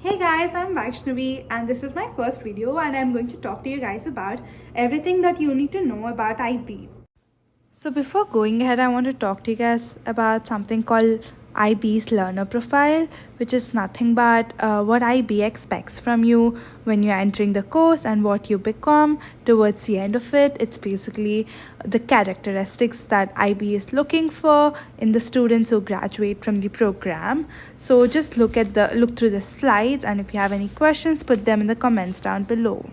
Hey guys, I'm Vaishnavi and this is my first video and I'm going to talk to you guys about everything that you need to know about IB. So before going ahead, I want to talk to you guys about something called IB's learner profile, which is nothing but what IB expects from you when you're entering the course and what you become towards the end of it. It's basically the characteristics that IB is looking for in the students who graduate from the program. So just look through the slides, and if you have any questions, put them in the comments down below.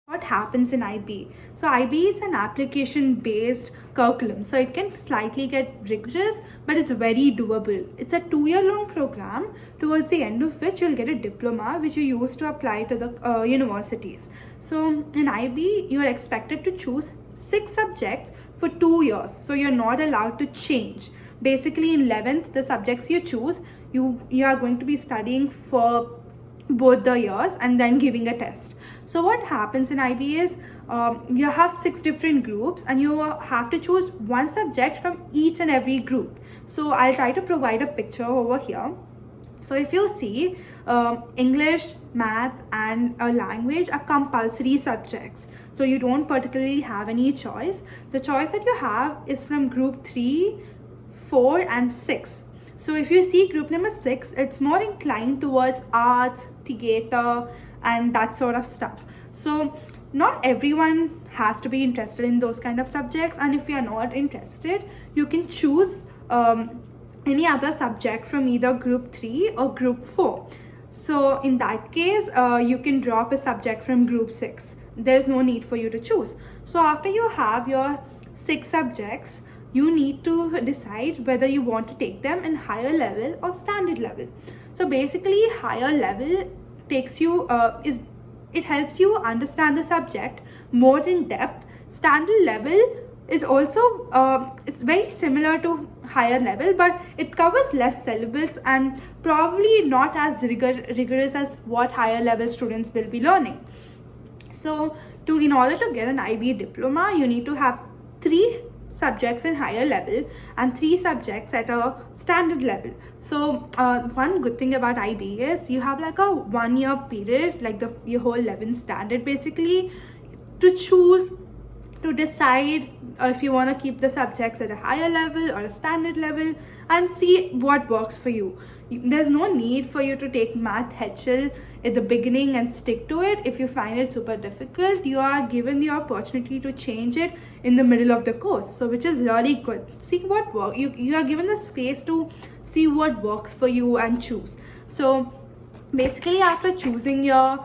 What happens in IB? So IB is an application based curriculum, so it can slightly get rigorous, but it's very doable. It's a 2-year long program towards the end of which you'll get a diploma which you use to apply to the universities. So in IB you are expected to choose 6 subjects for 2 years, so you're not allowed to change. Basically in 11th, the subjects you choose, you are going to be studying for both the years and then giving a test. So what happens in IB is you have 6 different groups and you have to choose one subject from each and every group. So I'll try to provide a picture over here. So if you see, English, math and language are compulsory subjects. So you don't particularly have any choice. The choice that you have is from group 3, 4 and 6. So if you see group number 6, it's more inclined towards arts, theatre and that sort of stuff. So not everyone has to be interested in those kind of subjects, and if you are not interested, you can choose any other subject from either group 3 or group 4. So in that case, you can drop a subject from group 6. There's no need for you to choose. So after you have your 6 subjects, you need to decide whether you want to take them in higher level or standard level. So basically higher level takes you it helps you understand the subject more in depth. Standard level is also it's very similar to higher level, but it covers less syllabus and probably not as rigorous as what higher level students will be learning. So in order to get an IB diploma, you need to have 3 subjects in higher level and 3 subjects at a standard level. So one good thing about IB is you have like a 1-year period, like your whole 11th standard basically, to choose, to decide if you want to keep the subjects at a higher level or a standard level and see what works for you. There's no need for you to take math HL at the beginning and stick to it. If you find it super difficult, you are given the opportunity to change it in the middle of the course, so which is really good. See what works. You are given the space to see what works for you and choose. So basically after choosing your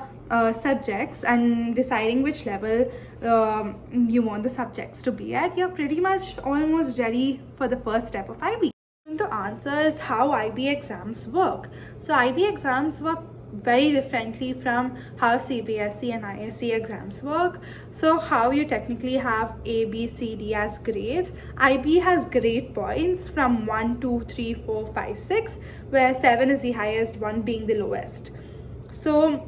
subjects and deciding which level you want the subjects to be at, you're pretty much almost ready for the first step of IB. To answer is how IB exams work. So IB exams work very differently from how CBSE and ISC exams work. So how you technically have A, B, C, D as grades, IB has grade points from 1, 2, 3, 4, 5, 6, where 7 is the highest, 1 being the lowest. So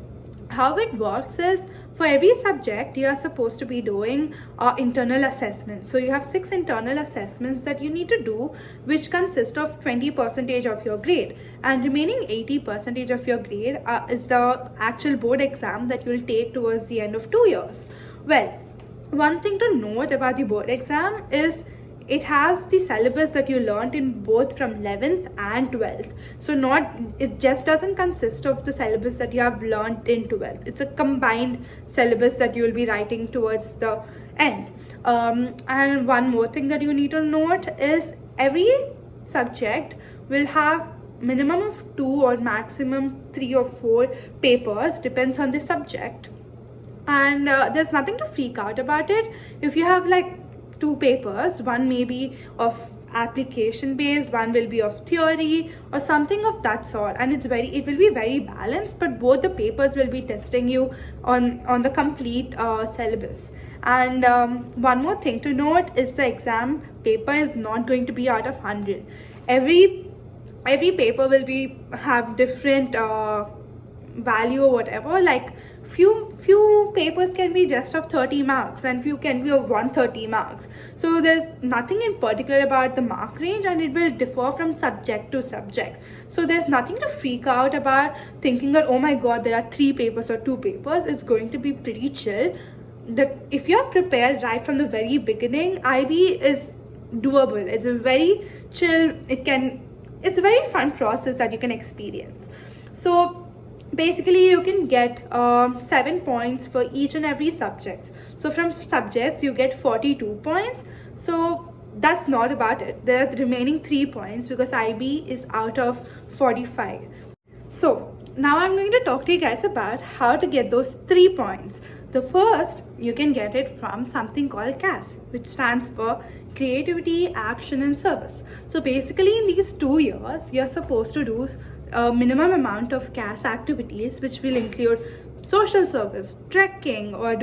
how it works is, for every subject you are supposed to be doing internal assessments. So you have 6 internal assessments that you need to do, which consist of 20% of your grade, and remaining 80% of your grade is the actual board exam that you will take towards the end of 2 years. Well, one thing to note about the board exam is it has the syllabus that you learned in both from 11th and 12th. So it just doesn't consist of the syllabus that you have learned in 12th. It's a combined syllabus that you will be writing towards the end. And one more thing that you need to note is every subject will have minimum of 2 or maximum 3 or 4 papers, depends on the subject. And there's nothing to freak out about it. If you have like 2 papers, one may be of application based, one will be of theory or something of that sort, and it will be very balanced, but both the papers will be testing you on the complete syllabus. And one more thing to note is the exam paper is not going to be out of 100. Every paper will have different value or whatever. Like few papers can be just of 30 marks and few can be of 130 marks. So there's nothing in particular about the mark range, and it will differ from subject to subject. So there's nothing to freak out about thinking that, oh my god, there are 3 papers or 2 papers. It's going to be pretty chill. That if you're prepared right from the very beginning, IB is doable. It's a very chill, it's a very fun process that you can experience. So basically you can get 7 points for each and every subject. So from subjects you get 42 points. So that's not about it. There are the remaining 3 points because IB is out of 45. So now I'm going to talk to you guys about how to get those 3 points. The first, you can get it from something called CAS, which stands for Creativity, Action and Service. So basically in these 2 years, you're supposed to do a minimum amount of CAS activities, which will include social service, trekking, or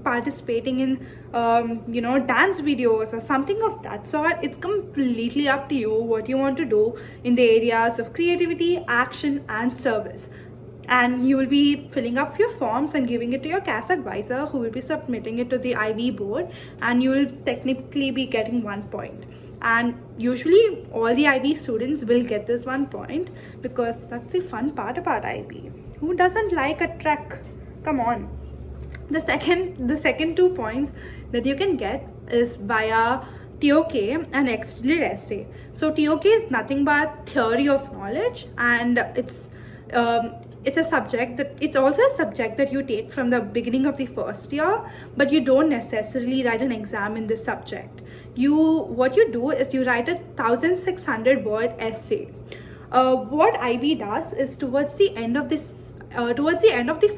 participating in dance videos or something of that sort. It's completely up to you what you want to do in the areas of creativity, action and service. And you will be filling up your forms and giving it to your CAS advisor, who will be submitting it to the IB board, and you will technically be getting 1 point. And usually all the IB students will get this 1 point because that's the fun part about IB. Who doesn't like a trek? Come on. The second 2 points that you can get is via TOK and extended essay. So TOK is nothing but theory of knowledge, and it's also a subject that you take from the beginning of the first year, but you don't necessarily write an exam in this subject. What you do is you write a 1600 word essay. What IB does is towards the end of the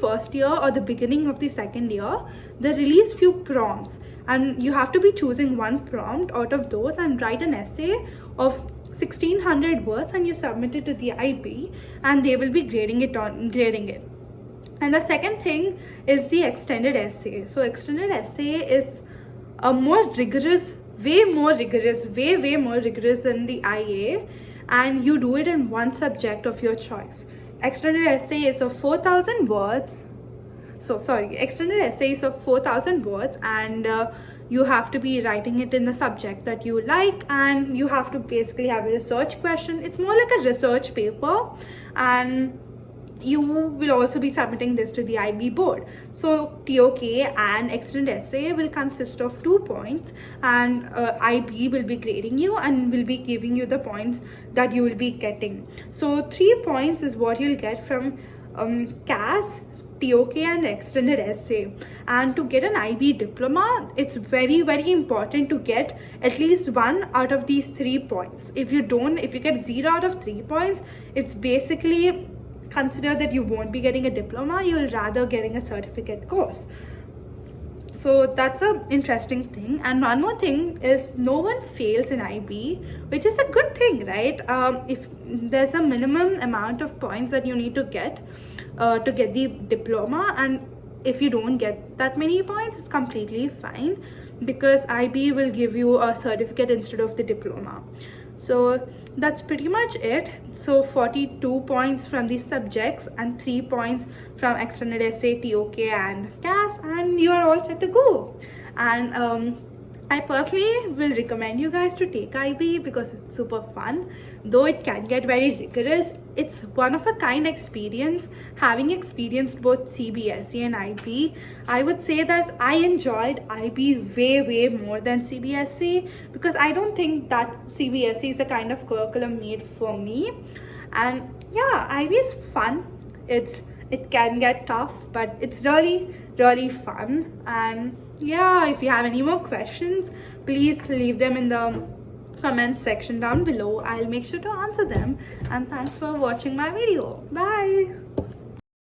first year or the beginning of the second year, they release few prompts, and you have to be choosing one prompt out of those and write an essay of 1600 words, and you submit it to the IB, and they will be grading it. And the second thing is the extended essay. So extended essay is a more rigorous, way more rigorous than the IA, and you do it in one subject of your choice. Extended essay is of 4000 words. Extended essay is of 4000 words, and you have to be writing it in the subject that you like, and you have to basically have a research question. It's more like a research paper, and you will also be submitting this to the IB board. So TOK and extended essay will consist of 2 points, and IB will be grading you and will be giving you the points that you will be getting. So 3 points is what you'll get from CAS, TOK and extended essay. And to get an IB diploma, it's very important to get at least 1 out of these 3 points. If you get 0 out of 3 points, it's basically considered that you won't be getting a diploma, you'll rather getting a certificate course. So that's an interesting thing. And one more thing is, no one fails in IB, which is a good thing, right? If there's a minimum amount of points that you need to get the diploma, and if you don't get that many points, it's completely fine, because IB will give you a certificate instead of the diploma. So that's pretty much it. So 42 points from these subjects and 3 points from extended essay, TOK and CAS, and you are all set to go. And I personally will recommend you guys to take IB because it's super fun. Though it can get very rigorous, it's one of a kind experience. Having experienced both CBSE and IB, I would say that I enjoyed IB way more than CBSE, because I don't think that CBSE is the kind of curriculum made for me. And yeah, IB is fun. It can get tough, but it's really fun. And yeah, if you have any more questions, please leave them in the comment section down below. I'll make sure to answer them. And thanks for watching my video. Bye.